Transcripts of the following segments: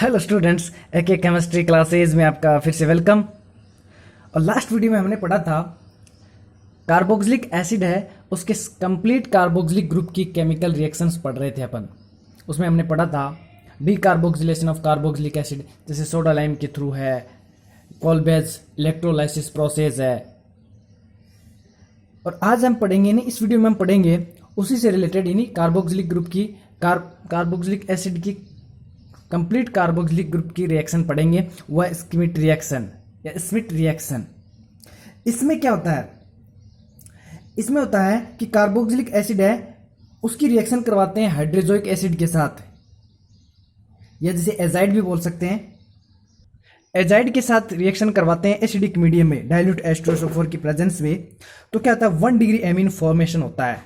Hello students, एके chemistry classes में आपका फिर से वेलकम। और लास्ट वीडियो में हमने पढ़ा था कार्बोक्सिलिक एसिड है उसके कंप्लीट कार्बोक्सिलिक ग्रुप की केमिकल रिएक्शंस पढ़ रहे थे अपन। उसमें हमने पढ़ा था डीकार्बोक्सिलेशन ऑफ कार्बोक्सिलिक एसिड, जैसे सोडा लाइम के थ्रू है, कोलबेज इलेक्ट्रोलाइसिस प्रोसेस है। और आज हम पढ़ेंगे यानी इस वीडियो में हम पढ़ेंगे उसी से रिलेटेड यानी कार्बोक्सिलिक ग्रुप की कार्बोक्सिलिक एसिड की कंप्लीट कार्बोक्सिलिक ग्रुप की रिएक्शन पढ़ेंगे, वह स्मिथ रिएक्शन या स्मिथ रिएक्शन। इसमें क्या होता है? इसमें होता है कि कार्बोक्सिलिक एसिड है उसकी रिएक्शन करवाते हैं हाइड्रोजोइक एसिड के साथ, या जिसे एजाइड भी बोल सकते हैं। एजाइड के साथ रिएक्शन करवाते हैं एसिडिक मीडियम में डाइल्यूट H2SO4 की प्रेजेंस में। तो क्या होता है, 1 डिग्री एमीन फॉर्मेशन होता है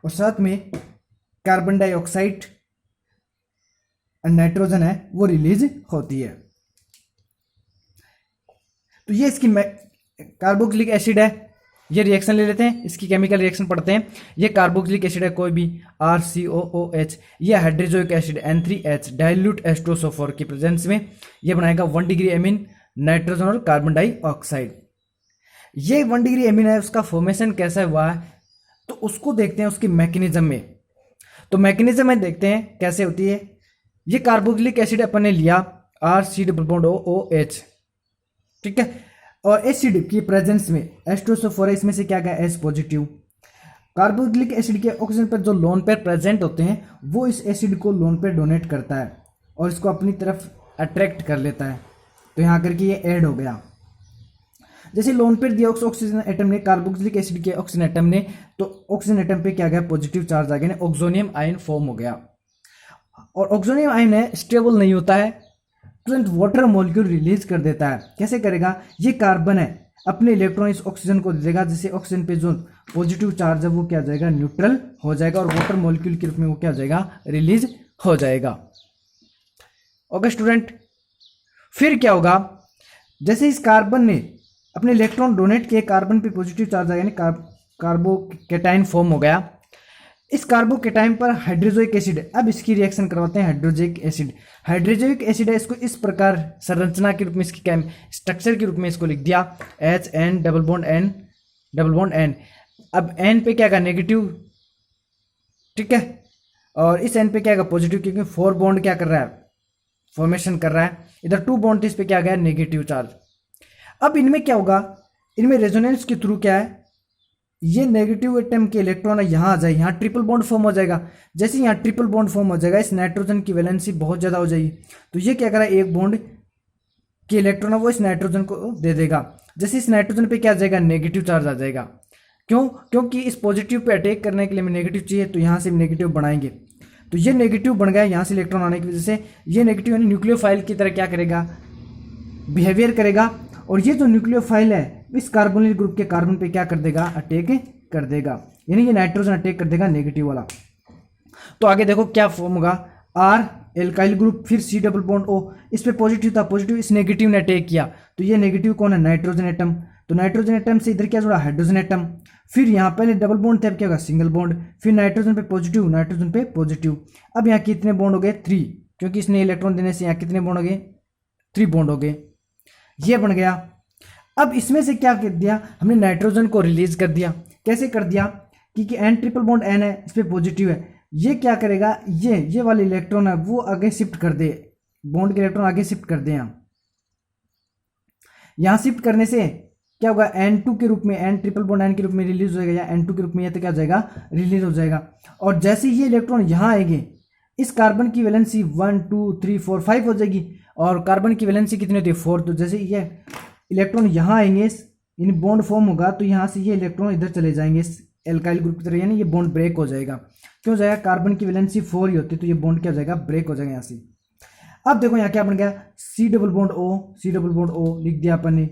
और साथ में कार्बन डाइऑक्साइड नाइट्रोजन है वो रिलीज होती है। तो ये इसकी कार्बोक्सिलिक एसिड है, ये रिएक्शन ले लेते हैं, इसकी केमिकल रिएक्शन पढ़ते हैं। ये कार्बोक्सिलिक एसिड है कोई भी RCOOH, ये hydrazoic acid N3H dilute H2SO4 की प्रेजेंस में ये बनाएगा 1 डिग्री एमीन नाइट्रोजन और कार्बन डाइऑक्साइड। ये 1 डिग्री एमीन है, उसका फॉर्मेशन कैसा हुआ है तो उसको देखते हैं उसकी मैकेनिज्म में। तो मैकेनिज्म में देखते हैं कैसे होती है। ये कार्बोक्सिलिक एसिड अपन ने लिया RC≡OH, ठीक है, और एसिड की प्रेजेंस में H2SO4 है, इसमें से क्या गया H पॉजिटिव। कार्बोक्सिलिक एसिड के ऑक्सीजन पर जो लोन पेयर प्रेजेंट होते हैं वो इस एसिड को लोन पेयर डोनेट करता है और इसको अपनी तरफ अट्रैक्ट कर लेता है। तो यहाँ करके ये ऐड हो गया। जैसे लोन पेयर दिया ऑक्सीजन एटम ने, कार्बोक्सिलिक एसिड के ऑक्सीजन एटम ने, तो ऑक्सीजन एटम पे क्या गया, पॉजिटिव चार्ज आ गया, ऑक्सोनियम आयन फॉर्म हो गया। और ऑक्सोनियम आयन है स्टेबल नहीं होता है, तुरंत वाटर मॉलिक्यूल रिलीज कर देता है। कैसे करेगा? ये कार्बन है अपने इलेक्ट्रॉन इस ऑक्सीजन को दे देगा, जिससे ऑक्सीजन पे जो पॉजिटिव चार्ज है वो क्या हो जाएगा, न्यूट्रल हो जाएगा, और वाटर मॉलिक्यूल के रूप में वो क्या हो जाएगा, रिलीज हो जाएगा। ओके स्टूडेंट, फिर क्या होगा, जैसे इस कार्बन ने अपने इलेक्ट्रॉन डोनेट किए, कार्बन पे पॉजिटिव चार्ज आ गया, कार्बोकेटाइन फॉर्म हो गया। इस कार्बोकेटाइन पर हाइड्रोजोइक एसिड, अब इसकी रिएक्शन करवाते हैं हाइड्रोजोइक एसिड। हाइड्रोजोइक एसिड है, इसको इस प्रकार संरचना के रूप में, इसकी स्ट्रक्चर के रूप में इसको लिख दिया HN डबल बॉन्ड N। अब N पे क्या का नेगेटिव, ठीक है, और इस N पे क्या का पॉजिटिव, क्योंकि 4 बॉन्ड क्या कर रहा है, फॉर्मेशन कर रहा है। इधर 2 बॉन्ड, इस पे क्या गया, नेगेटिव चार्ज। अब इनमें क्या होगा, इनमें रेजोनेंस के थ्रू क्या है, ये नेगेटिव एटम के इलेक्ट्रॉन है यहाँ आ जाए, यहाँ ट्रिपल बॉन्ड फॉर्म हो जाएगा। जैसे यहाँ ट्रिपल बॉन्ड फॉर्म हो जाएगा, इस नाइट्रोजन की वैलेंसी बहुत ज़्यादा हो जाएगी, तो ये क्या करा, एक बॉन्ड के इलेक्ट्रॉन है वो इस नाइट्रोजन को दे देगा। जैसे इस नाइट्रोजन पे क्या आ जाएगा, नेगेटिव चार्ज आ जाएगा। क्यों? क्योंकि इस पॉजिटिव पे अटैक करने के लिए हमें नेगेटिव चाहिए, तो यहाँ से नेगेटिव बढ़ाएंगे, तो ये नेगेटिव बन गया। यहाँ से इलेक्ट्रॉन आने की वजह से ये नेगेटिव यानी न्यूक्लियोफाइल की तरह क्या करेगा, बिहेवियर करेगा, और ये जो न्यूक्लियोफाइल है इस कार्बोनिल ग्रुप के कार्बन पे क्या कर देगा, अटैक कर देगा, यानी ये नाइट्रोजन अटैक कर देगा नेगेटिव वाला। तो आगे देखो क्या फॉर्म होगा, R एल्काइल ग्रुप, फिर C डबल बॉन्ड O, इस पे पॉजिटिव था, पॉजिटिव इस नेगेटिव ने अटैक किया, तो ये नेगेटिव कौन है, नाइट्रोजन एटम। तो नाइट्रोजन एटम से इधर क्या जुड़ा, हाइड्रोजन एटम। फिर यहाँ पहले डबल बॉन्ड थे, अब क्या होगा, सिंगल बॉन्ड। फिर नाइट्रोजन पे पॉजिटिव, नाइट्रोजन पे पॉजिटिव। अब यहाँ कितने बॉन्ड हो गए, 3, क्योंकि इसने इलेक्ट्रॉन देने से यहाँ कितने बॉन्ड हो गए, 3 बॉन्ड हो गए, ये बन गया। अब इसमें से क्या कर दिया, हमने नाइट्रोजन को रिलीज कर दिया। कैसे कर दिया, क्योंकि N ट्रिपल बॉन्ड N है, इस पर पॉजिटिव है, ये क्या करेगा, ये वाले इलेक्ट्रॉन है वो आगे शिफ्ट कर दे, बॉन्ड के इलेक्ट्रॉन आगे शिफ्ट कर दे। यहाँ शिफ्ट करने से क्या होगा, N2 के रूप में, N ट्रिपल बॉन्ड N के रूप में रिलीज हो जाएगा, या N2 के रूप में ये तो क्या हो जाएगा, रिलीज हो जाएगा। और जैसे ये इलेक्ट्रॉन यहाँ आएंगे, इस कार्बन की वैलेंसी 1 2 3 4 5 हो जाएगी, और कार्बन की वैलेंसी कितनी होती है, 4। तो जैसे ये इलेक्ट्रॉन यहाँ आएंगे, इन बॉन्ड फॉर्म होगा, तो यहाँ से ये इलेक्ट्रॉन इधर चले जाएंगे इस एल्काइल ग्रुप की तरह, यानी ये बॉन्ड ब्रेक हो जाएगा। क्यों जाएगा, कार्बन की वैलेंसी 4 ही होती है, तो ये बॉन्ड क्या हो जाएगा, ब्रेक हो जाएगा यहाँ से। अब देखो यहाँ क्या बन गया, C डबल बॉन्ड O लिख दिया अपन ने।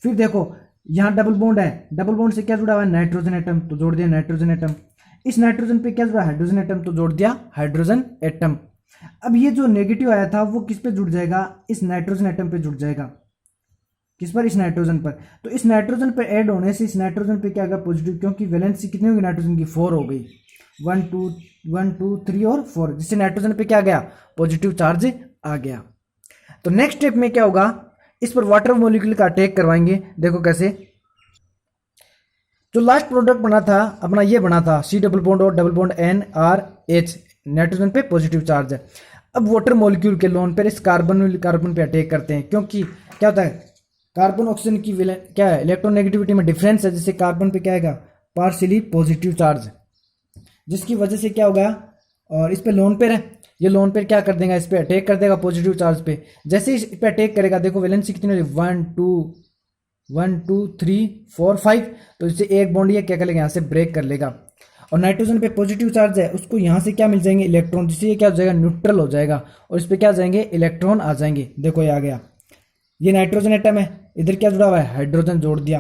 फिर देखो यहाँ डबल बॉन्ड है, डबल बॉन्ड से क्या जुड़ा हुआ है, नाइट्रोजन एटम, तो जोड़ दिया नाइट्रोजन एटम। इस नाइट्रोजन पे क्या जुड़ा, हाइड्रोजन एटम, तो जोड़ दिया हाइड्रोजन एटम। अब ये जो नेगेटिव आया था वो किस पे जुड़ जाएगा, इस नाइट्रोजन एटम पे जुड़ जाएगा। किस पर, इस नाइट्रोजन पर। तो इस नाइट्रोजन पर ऐड होने से इस नाइट्रोजन पे क्या होगा, पॉजिटिव, क्योंकि वैलेंसी कितनी होगी नाइट्रोजन की, 4 हो गई। 1 2 3 और 4, जिससे नाइट्रोजन पे क्या गया, पॉजिटिव चार्ज आ गया। तो नेक्स्ट स्टेप में क्या होगा, इस पर वाटर मॉलिक्यूल का अटैक करवाएंगे। देखो कैसे, जो लास्ट प्रोडक्ट बना था अपना, ये बना था सी डबल बॉन्ड और double bond N R H, nitrogen पे पॉजिटिव चार्ज है। अब वाटर मॉलिक्यूल के लोन पर इस कार्बन पे अटैक करते हैं, क्योंकि क्या होता है, कार्बन ऑक्सीजन की क्या है, इलेक्ट्रोनेगेटिविटी में डिफरेंस है, जिससे कार्बन पे क्या आएगा, पार्शियली पॉजिटिव चार्ज, जिसकी वजह से क्या होगा, और इस पे लोन पेयर है, ये लोन पेयर क्या कर देगा, इस पे अटैक कर देगा पॉजिटिव चार्ज पे। जैसे ही इस पे अटैक करेगा, देखो वैलेंसी कितनी होगी, 1 2 3 4 5, तो इससे एक बॉन्ड ये क्या कर लेगा, यहाँ से ब्रेक कर लेगा। और नाइट्रोजन पे पॉजिटिव चार्ज है, उसको यहाँ से क्या मिल जाएंगे, इलेक्ट्रॉन, जिससे ये क्या हो जाएगा, न्यूट्रल हो जाएगा, और इस पे क्या जाएंगे, इलेक्ट्रॉन आ जाएंगे। देखो ये आ गया, ये नाइट्रोजन एटम है, इधर क्या जुड़ा हुआ है, हाइड्रोजन जोड़ दिया।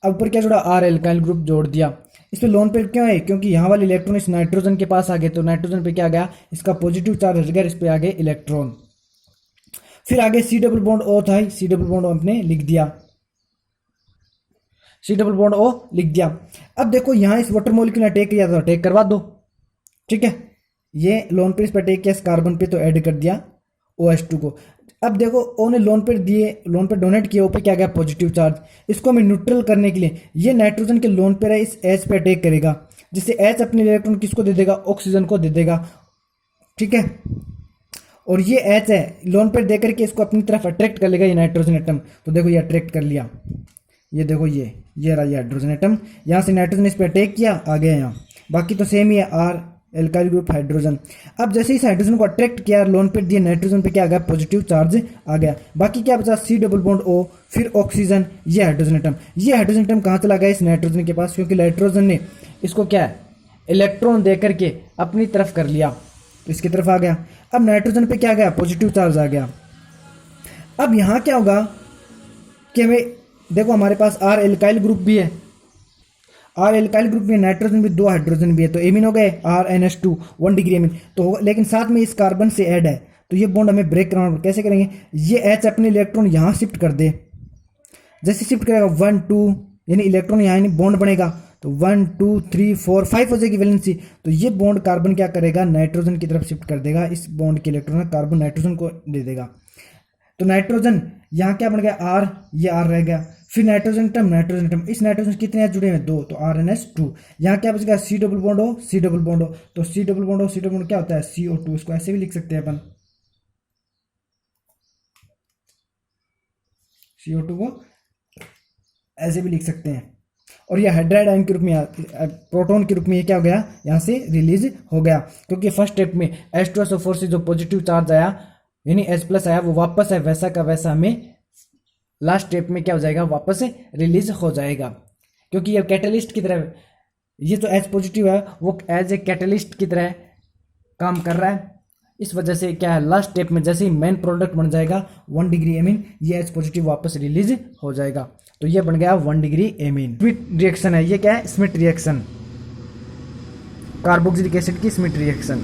अब ऊपर क्या जुड़ा, आर एल्काइल ग्रुप जोड़ दिया। इस पे लोन पेयर क्यों है, क्योंकि यहाँ वाले इलेक्ट्रॉन इस नाइट्रोजन के पास आ गए, तो नाइट्रोजन पे क्या आ गया, इसका पॉजिटिव चार्ज हो गया, इस पे आ गए इलेक्ट्रॉन। फिर आगे सी डबल बॉन्ड ओ था, सी डबल बॉन्ड अपने लिख दिया, सी डबल बॉन्ड ओ लिख दिया। अब देखो यहाँ इस वाटर मॉलिक्यूल ने अटैक किया, तो अटैक करवा दो, ठीक है। ये लोन पेयर इस पर अटैक किया, इस कार्बन पे, तो ऐड कर दिया OH2 को। अब देखो ओ ने लोन पेयर दिए, लोन पेयर डोनेट किया, ऊपर क्या गया, पॉजिटिव चार्ज। इसको हमें न्यूट्रल करने के लिए, ये नाइट्रोजन के लोन पेयर है, इस H पे अटैक करेगा, जिससे H अपने इलेक्ट्रॉन किसको दे देगा, ऑक्सीजन को दे देगा, ठीक है। और ये H है, लोन पेयर देकर के इसको अपनी तरफ अट्रैक्ट कर लेगा ये नाइट्रोजन एटम। तो देखो ये अट्रैक्ट कर लिया, ये देखो ये रहा ये हाइड्रोजन एटम, यहाँ से नाइट्रोजन इस पर अटैक किया, आ गया यहाँ। बाकी तो सेम ही है, आर एल्काइल ग्रुप हाइड्रोजन। अब जैसे इस हाइड्रोजन को अट्रैक्ट किया, लोन पेयर दिया, नाइट्रोजन पे क्या आ गया, पॉजिटिव चार्ज आ गया। बाकी क्या बचा, सी डबल बॉन्ड ओ, फिर ऑक्सीजन, ये हाइड्रोजन एटम। ये हाइड्रोजन एटम कहाँ चला गया, इस नाइट्रोजन के पास, क्योंकि नाइट्रोजन ने इसको क्या है, इलेक्ट्रॉन दे करके अपनी तरफ कर लिया, तो इसकी तरफ आ गया। अब नाइट्रोजन पे क्या गया, पॉजिटिव चार्ज आ गया। अब यहाँ क्या होगा कि हमें देखो, हमारे पास आर एल्काइल ग्रुप भी है, आर एल्काइल ग्रुप में नाइट्रोजन भी, 2 हाइड्रोजन भी है, तो एमीन हो गए, RNH2 1 डिग्री एमीन तो। लेकिन साथ में इस कार्बन से ऐड है, तो ये बॉन्ड हमें ब्रेक कराना, कैसे करेंगे, ये H अपने इलेक्ट्रॉन यहाँ शिफ्ट कर दे। जैसे शिफ्ट करेगा 1 2, यानी इलेक्ट्रॉन यहाँ बॉन्ड बनेगा, तो 1 2 3 4 5 हो जाएगी वैलेंसी। तो ये बॉन्ड कार्बन क्या करेगा, नाइट्रोजन की तरफ शिफ्ट कर देगा, इस बॉन्ड के इलेक्ट्रॉन कार्बन नाइट्रोजन को दे देगा। तो नाइट्रोजन यहाँ क्या बन गया, आर, ये आर रह गया। फिर नाइट्रोजन एटम, इस नाइट्रोजन कितने हैं जुड़े हैं, 2, तो RNH2। यहाँ क्या बच गया, C double bond O, C double bond O, तो C double bond O, C double bond क्या होता है, CO2। इसको ऐसे भी लिख सकते हैं अपन, CO2 को ऐसे भी लिख सकते हैं। और ये हाइड्राइड आयन के रूप में, प्रोटॉन के रूप में ये क्या हो गया, यहाँ से रिलीज हो गया, क्योंकि फर्स्ट स्टेप में H2SO4 से जो पॉजिटिव चार्ज आया, यानी H+ आया, वो वापस है वैसा का वैसा हमें लास्ट स्टेप में क्या हो जाएगा, वापस से रिलीज हो जाएगा। क्योंकि ये कैटलिस्ट की तरह, ये जो H पॉजिटिव है वो एज ए कैटलिस्ट की तरह काम कर रहा है, इस वजह से क्या है, लास्ट स्टेप में जैसे ही मेन प्रोडक्ट बन जाएगा 1 डिग्री एमीन, ये H पॉजिटिव वापस रिलीज हो जाएगा, तो ये बन गया 1 डिग्री एमीन। स्मिथ रिएक्शन है, ये क्या है, स्मिथ रिएक्शन, कार्बोक्सिलिक एसिड की स्मिथ रिएक्शन।